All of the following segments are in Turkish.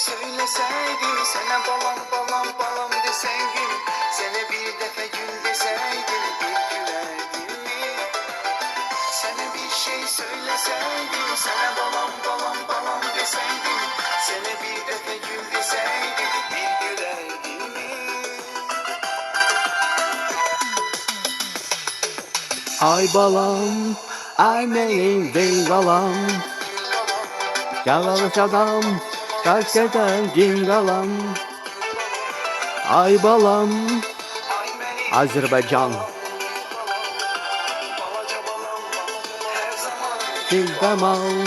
söyleseydim, sana balam balam balam deseydim, sana bir defa gül deseydim, bir gülerdim mi? Sana bir şey söyleseydim, sana balam balam balam deseydim, sana bir defa gül deseydim, bir gülerdim mi? Ay balam, ay benim gül balam, çalış adam, kaç gece cin balam. Ay balam, Azerbaycan, cin balam.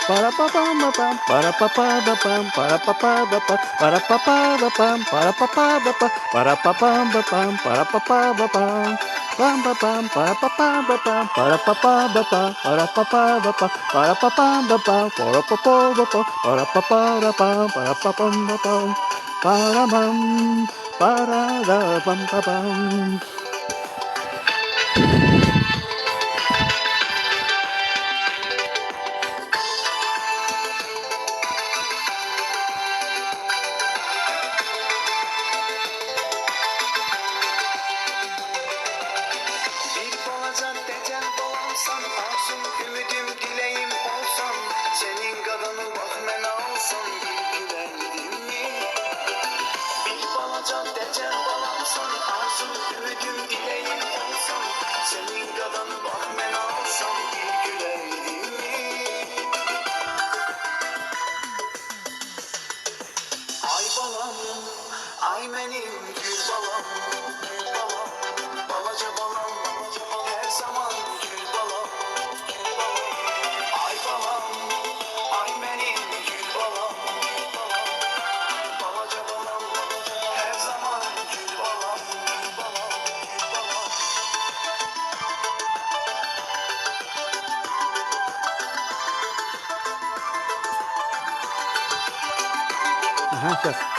Para pa pam pam, para pa pa pam, para pa pa pam, para pa pa pam, para pa pa pam, para pa pam pam, para pa pa pam. Pam pam pam, para pa pam pam, para pa pa pam, para pa pa pam, para pa pam pam, para pa pa pam, para pa pa pam, para pa pam pam, para pam, para da pam pam. Bir balaca decel balamsan, arzum, ümidim, dileğim olsan, senin kadını bak men alsam, bir gülerdim mi? Bir balaca decel balamsan, arzum, ümidim, dileğim olsan, senin kadını bak men alsam, bir gülerdim mi? Ay balam, ay benim gül balam, gül balam, balaca balam, her zaman gül balam, gül balam. Ay balam, ay benim gül balam, gül balam, balaca balam, her zaman gül balam, gül balam, gül balam. Aha, сейчас.